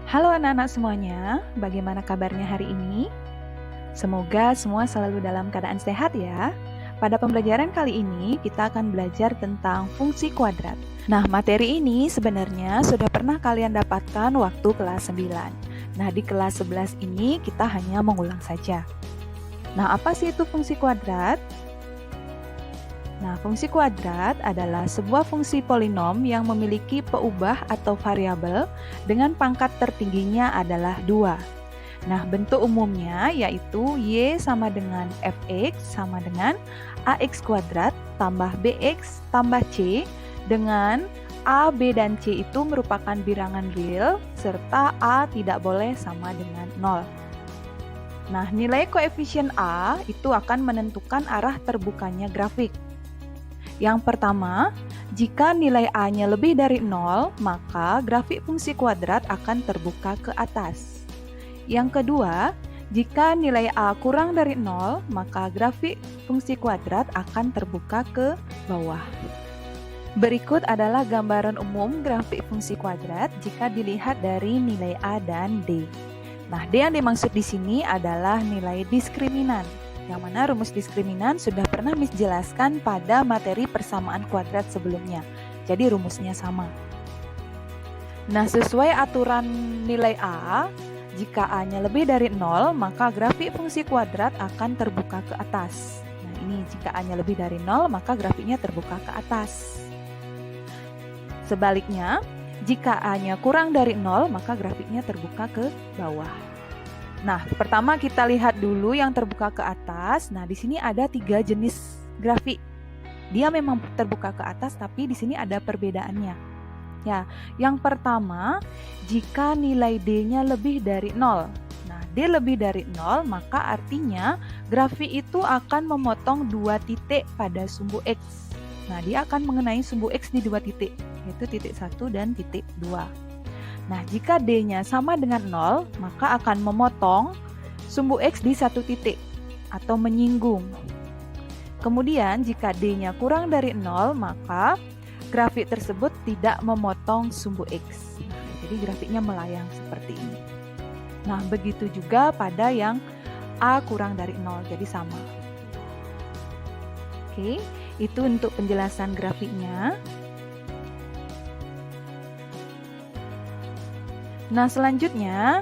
Halo anak-anak semuanya, bagaimana kabarnya hari ini? Semoga semua selalu dalam keadaan sehat ya. Pada pembelajaran kali ini, kita akan belajar tentang fungsi kuadrat. Nah, materi ini sebenarnya sudah pernah kalian dapatkan waktu kelas 9. Nah, di kelas 11 ini kita hanya mengulang saja. Nah, apa sih itu fungsi kuadrat? Nah, fungsi kuadrat adalah sebuah fungsi polinom yang memiliki peubah atau variabel dengan pangkat tertingginya adalah 2. Nah, bentuk umumnya yaitu y sama dengan fx sama dengan ax kuadrat tambah bx tambah c dengan a, b, dan c itu merupakan bilangan real serta a tidak boleh sama dengan 0. Nah, nilai koefisien a itu akan menentukan arah terbukanya grafik. Yang pertama, jika nilai A-nya lebih dari 0, maka grafik fungsi kuadrat akan terbuka ke atas. Yang kedua, jika nilai A kurang dari 0, maka grafik fungsi kuadrat akan terbuka ke bawah. Berikut adalah gambaran umum grafik fungsi kuadrat jika dilihat dari nilai A dan D. Nah, D yang dimaksud di sini adalah nilai diskriminan, yang mana rumus diskriminan sudah pernah Miss jelaskan pada materi persamaan kuadrat sebelumnya. Jadi rumusnya sama. Nah, sesuai aturan nilai A, jika A-nya lebih dari 0, maka grafik fungsi kuadrat akan terbuka ke atas. Nah, ini jika A-nya lebih dari 0, maka grafiknya terbuka ke atas. Sebaliknya, jika A-nya kurang dari 0, maka grafiknya terbuka ke bawah. Nah, pertama kita lihat dulu yang terbuka ke atas. Nah, di sini ada 3 jenis grafik. Dia memang terbuka ke atas, tapi di sini ada perbedaannya. Ya, yang pertama, jika nilai D-nya lebih dari 0. Nah, D lebih dari 0, maka artinya grafik itu akan memotong 2 titik pada sumbu X. Nah, dia akan mengenai sumbu X di 2 titik, yaitu titik 1 dan titik 2. Nah, jika D-nya sama dengan 0, maka akan memotong sumbu X di 1 titik atau menyinggung. Kemudian, jika D-nya kurang dari 0, maka grafik tersebut tidak memotong sumbu X. Jadi grafiknya melayang seperti ini. Nah, begitu juga pada yang A kurang dari 0, jadi sama. Oke, itu untuk penjelasan grafiknya. Nah, selanjutnya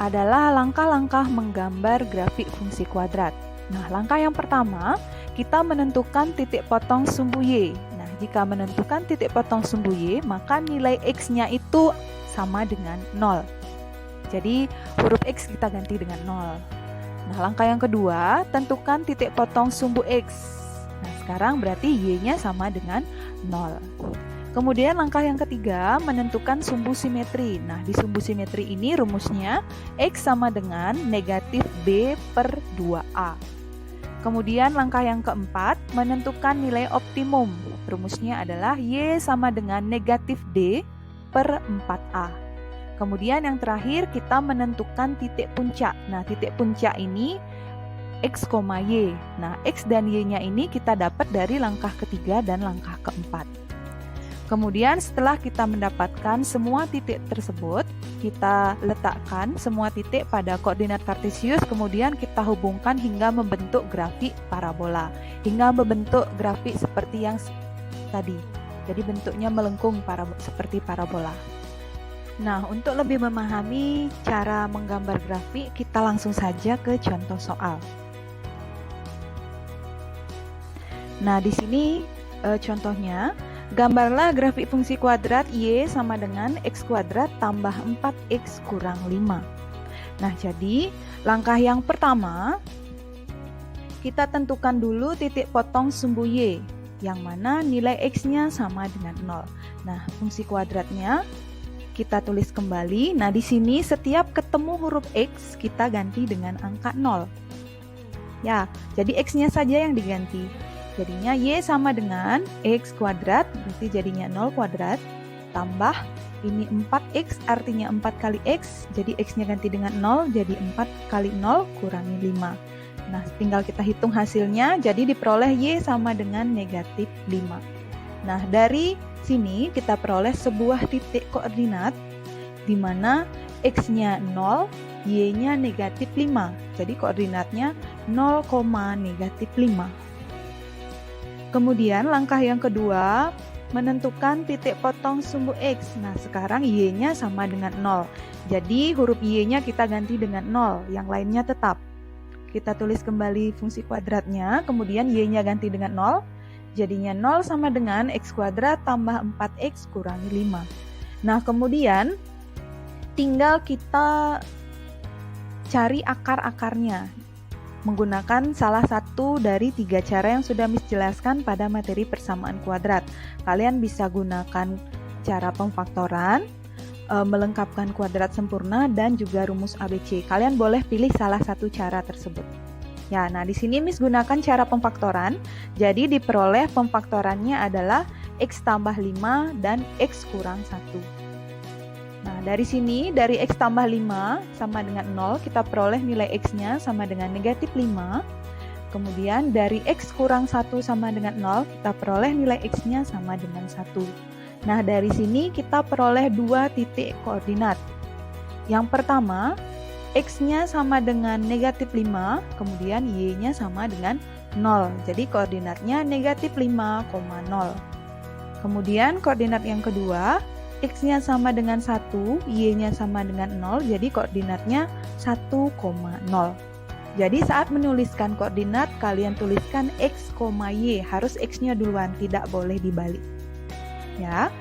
adalah langkah-langkah menggambar grafik fungsi kuadrat. Nah, langkah yang pertama, kita menentukan titik potong sumbu Y. Nah, jika menentukan titik potong sumbu Y, maka nilai X-nya itu sama dengan 0. Jadi, huruf X kita ganti dengan 0. Nah, langkah yang kedua, tentukan titik potong sumbu X. Nah, sekarang berarti Y-nya sama dengan 0. Kemudian langkah yang ketiga, menentukan sumbu simetri. Nah, di sumbu simetri ini rumusnya X sama dengan negatif B per 2A. Kemudian langkah yang keempat, menentukan nilai optimum. Rumusnya adalah Y sama dengan negatif D per 4A. Kemudian yang terakhir, kita menentukan titik puncak. Nah, titik puncak ini X, Y. Nah, X dan Y-nya ini kita dapat dari langkah ketiga dan langkah keempat. Kemudian setelah kita mendapatkan semua titik tersebut, kita letakkan semua titik pada koordinat kartesius, kemudian kita hubungkan hingga membentuk grafik parabola, hingga membentuk grafik seperti yang tadi. Jadi bentuknya melengkung seperti parabola. Nah, untuk lebih memahami cara menggambar grafik, kita langsung saja ke contoh soal. Nah, di sini contohnya, gambarlah grafik fungsi kuadrat Y sama dengan X kuadrat tambah 4X kurang 5. Nah, jadi langkah yang pertama, kita tentukan dulu titik potong sumbu Y, yang mana nilai X-nya sama dengan 0. Nah, fungsi kuadratnya kita tulis kembali. Nah, di sini setiap ketemu huruf X, kita ganti dengan angka 0. Ya, jadi X-nya saja yang diganti. Jadinya Y sama dengan X kuadrat, berarti jadinya 0 kuadrat, tambah ini 4X, artinya 4 kali X, jadi X-nya ganti dengan 0, jadi 4 kali 0 kurangi 5. Nah, tinggal kita hitung hasilnya, jadi diperoleh Y sama dengan negatif 5. Nah, dari sini kita peroleh sebuah titik koordinat di mana X-nya 0, Y-nya negatif 5. Jadi koordinatnya 0, negatif 5. Kemudian langkah yang kedua, menentukan titik potong sumbu X. Nah, sekarang Y-nya sama dengan 0. Jadi huruf Y-nya kita ganti dengan 0, yang lainnya tetap. Kita tulis kembali fungsi kuadratnya, kemudian Y-nya ganti dengan 0. Jadinya 0 sama dengan X kuadrat tambah 4X kurangi 5. Nah, kemudian tinggal kita cari akar-akarnya menggunakan salah satu dari 3 cara yang sudah Miss jelaskan pada materi persamaan kuadrat. Kalian bisa gunakan cara pemfaktoran, melengkapkan kuadrat sempurna, dan juga rumus ABC. Kalian boleh pilih salah satu cara tersebut. Ya, nah di sini Miss gunakan cara pemfaktoran. Jadi diperoleh pemfaktorannya adalah X tambah 5 dan X kurang 1. Nah, dari sini, dari X tambah 5 sama dengan 0, kita peroleh nilai X-nya sama dengan negatif 5. Kemudian dari X kurang 1 sama dengan 0, kita peroleh nilai X-nya sama dengan 1. Nah, dari sini kita peroleh 2 titik koordinat. Yang pertama, X-nya sama dengan negatif 5, kemudian Y-nya sama dengan 0. Jadi koordinatnya negatif 5,0. Kemudian koordinat yang kedua, X-nya sama dengan 1, Y-nya sama dengan 0, jadi koordinatnya 1,0. Jadi saat menuliskan koordinat, kalian tuliskan X, Y, harus X-nya duluan, tidak boleh dibalik. Ya.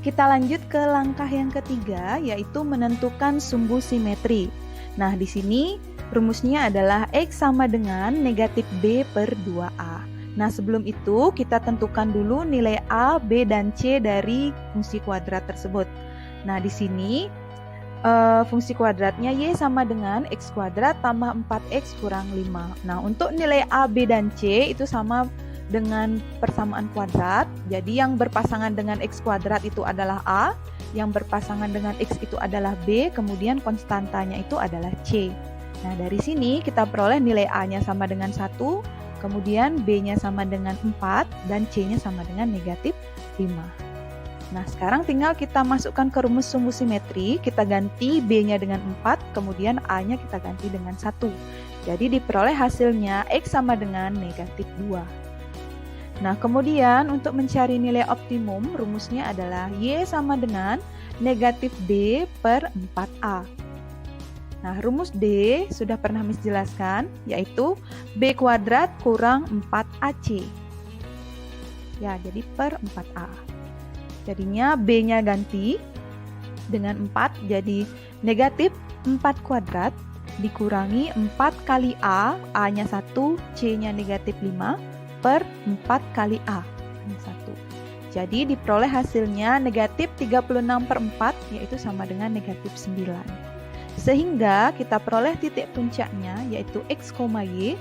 Kita lanjut ke langkah yang ketiga, yaitu menentukan sumbu simetri. Nah, di sini rumusnya adalah X sama dengan negatif B per 2A. Nah, sebelum itu kita tentukan dulu nilai A, B, dan C dari fungsi kuadrat tersebut. Nah, di sini fungsi kuadratnya Y sama dengan X kuadrat tambah 4X kurang 5. Nah, untuk nilai A, B, dan C itu sama dengan persamaan kuadrat. Jadi yang berpasangan dengan X kuadrat itu adalah A, yang berpasangan dengan X itu adalah B, kemudian konstantanya itu adalah C. Nah, dari sini kita peroleh nilai A-nya sama dengan 1, kemudian B-nya sama dengan 4, dan C-nya sama dengan negatif 5. Nah, sekarang tinggal kita masukkan ke rumus sumbu simetri, kita ganti B-nya dengan 4, kemudian A-nya kita ganti dengan 1. Jadi diperoleh hasilnya X sama dengan negatif 2. Nah, kemudian untuk mencari nilai optimum, rumusnya adalah Y sama dengan negatif D per 4A. Nah, rumus D sudah pernah Miss jelaskan, yaitu B kuadrat kurang 4AC. Ya, jadi per 4A. Jadinya B-nya ganti dengan 4, jadi negatif 4 kuadrat dikurangi 4 kali A, A-nya 1, C-nya negatif 5, per 4 kali A, 1. Jadi diperoleh hasilnya negatif 36 per 4, yaitu sama dengan negatif 9. Sehingga kita peroleh titik puncaknya, yaitu X, Y.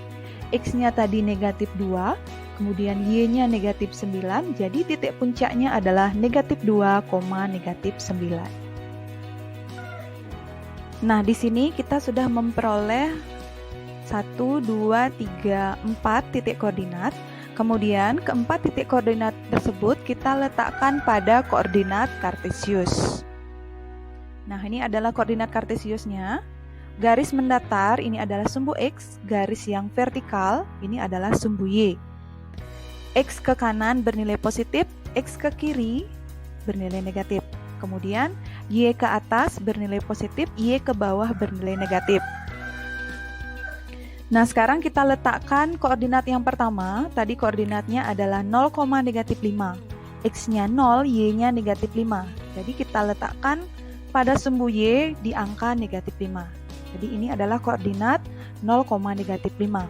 X-nya tadi negatif 2, kemudian Y-nya negatif 9, jadi titik puncaknya adalah negatif 2, negatif 9. Nah, di sini kita sudah memperoleh 1, 2, 3, 4 titik koordinat. Kemudian keempat titik koordinat tersebut kita letakkan pada koordinat kartesius. Nah, ini adalah koordinat kartesiusnya. Garis mendatar ini adalah sumbu X, garis yang vertikal ini adalah sumbu Y. X ke kanan bernilai positif, X ke kiri bernilai negatif. Kemudian Y ke atas bernilai positif, Y ke bawah bernilai negatif. Nah, sekarang kita letakkan koordinat yang pertama. Tadi koordinatnya adalah 0, negatif 5. X-nya 0, Y-nya negatif 5. Jadi kita letakkan pada sumbu Y di angka negatif 5. Jadi ini adalah koordinat 0, negatif 5.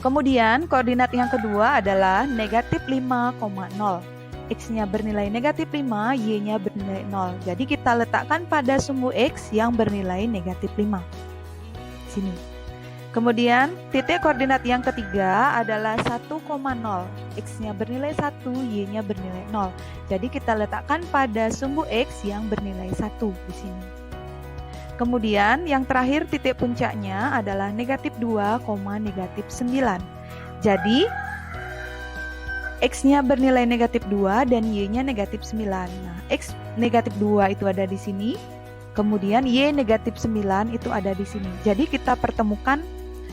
Kemudian koordinat yang kedua adalah negatif 5,0. X-nya bernilai negatif 5, Y-nya bernilai 0. Jadi kita letakkan pada sumbu X yang bernilai negatif 5. Sini. Kemudian titik koordinat yang ketiga adalah 1,0. X-nya bernilai 1, Y-nya bernilai 0. Jadi kita letakkan pada sumbu X yang bernilai 1 di sini. Kemudian yang terakhir titik puncaknya adalah negatif 2, negatif 9. Jadi X-nya bernilai negatif 2 dan Y-nya negatif 9. Nah, X negatif 2 itu ada di sini. Kemudian Y negatif 9 itu ada di sini. Jadi kita pertemukan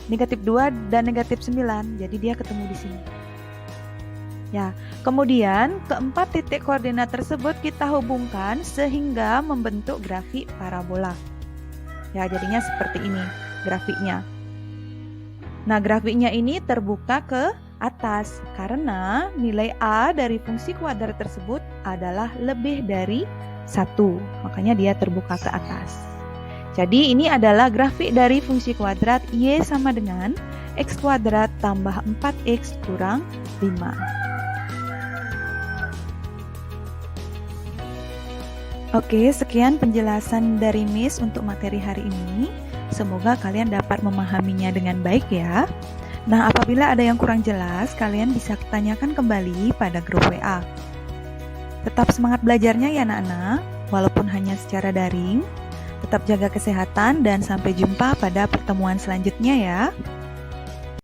negatif 2 dan negatif 9. Jadi dia ketemu di sini. Ya, kemudian keempat titik koordinat tersebut kita hubungkan sehingga membentuk grafik parabola. Ya, jadinya seperti ini grafiknya. Nah, grafiknya ini terbuka ke atas karena nilai A dari fungsi kuadrat tersebut adalah lebih dari 1. Makanya dia terbuka ke atas. Jadi ini adalah grafik dari fungsi kuadrat Y sama dengan X kuadrat tambah 4X kurang 5. Oke, sekian penjelasan dari Miss untuk materi hari ini. Semoga kalian dapat memahaminya dengan baik ya. Nah, apabila ada yang kurang jelas, kalian bisa tanyakan kembali pada grup WA. Tetap semangat belajarnya ya anak-anak, walaupun hanya secara daring. Tetap jaga kesehatan dan sampai jumpa pada pertemuan selanjutnya ya.